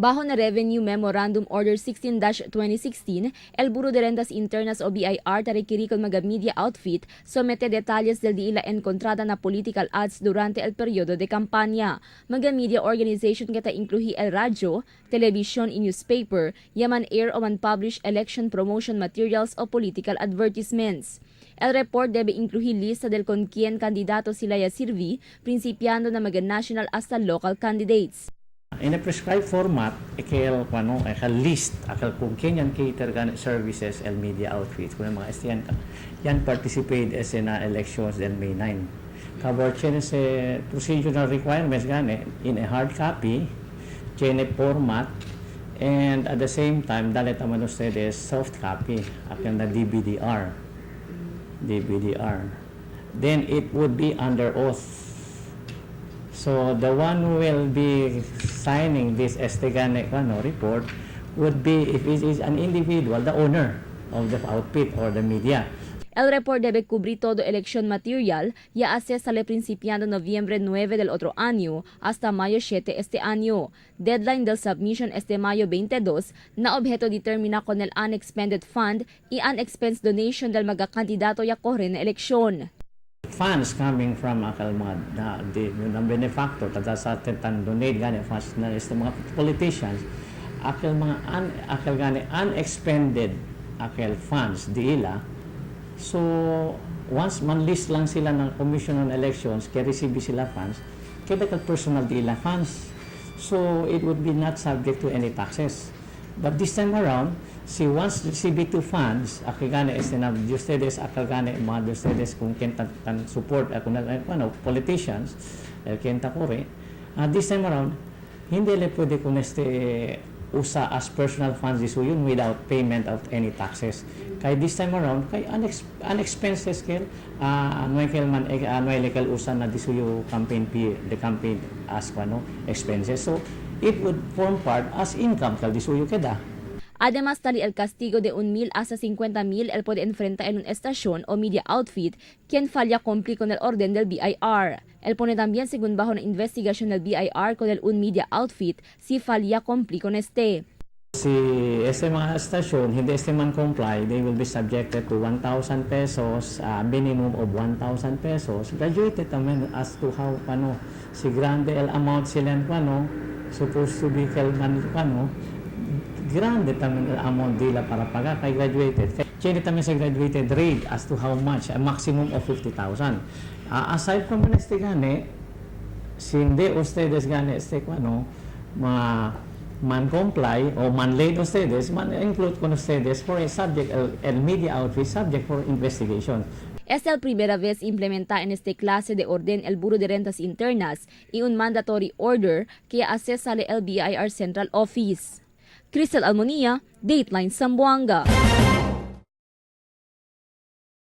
Bajo na Revenue Memorandum Order 16-2016, el Bureau de Rentas Internas o BIR requirió con mga media outfit somete detalles del di ila encontrada na political ads durante el periodo de campaña. Mga media organization kita incluhi el radyo, television y newspaper, yaman air o man publish election promotion materials o political advertisements. El report debe incluir lista del con quien candidato sila ya sirvi, principiando na mga national hasta local candidates. In a prescribed format, ikal list akal kung kenyan cater gan services and media outfits kung mga estiyan ka yan participate as in elections del May 9. Cover chen se procedural requirements gane in a hard copy, chen format, and at the same time dalit naman ustedes soft copy akan na DBDR. Then it would be under oath. So the one who will be signing this estegane report would be, if it is an individual, the owner of the outfit or the media. El report debe cubrir todo election material y hace sale principiando noviembre 9 del otro año hasta mayo 7 este año. Deadline del submission este mayo 22 na objeto determina con el unexpended fund y unexpensed donation del mga kandidato ya corre na eleksyon. Funds coming from akal mga benefactor kada sa tan donate gani funds na is mga politicians akal mga akal gani unexpended akal funds diila. So once man list lang sila ng Commission on Elections kay receive sila funds kay dakal personal diila funds, so it would be not subject to any taxes. But this time around, si once CB2 funds, akagane estinab ustedes akagane mga ustedes kung kenta tan support kung politicians, kenta kore. This time around, hindi le pwede kung usa as personal funds yun without payment of any taxes. Kay this time around, kay unexpenses kel legal usa na disuyo campaign fee, the campaign as expenses. So it would form part as income kal disuyo keda. Además, tali el castigo de 1,000 hasta 50,000 el puede enfrentar en una estación o media outfit quien falla cumplir con el orden del BIR. El pone también según bajo la investigación del BIR con el un media outfit si falla cumplir con este. Si mga stasyon hindi man comply, they will be subjected to 1,000 pesos, minimum of 1,000 pesos. Graduated naman as to how si grande el amount sila supposed to be grande taman amount dila para paga kay graduated. Kaya taman sa graduated rate as to how much, a maximum of 50,000. Aside from este gane, hindi ustedes gane man comply o man late ustedes, man include con ustedes for a subject, el media outfit subject for investigation. Es la primera vez implementa en este clase de orden el Bureau de Rentas Internas y un mandatory order que hace sale el BIR Central Office. Cristel Almonía, Dateline Zamboanga.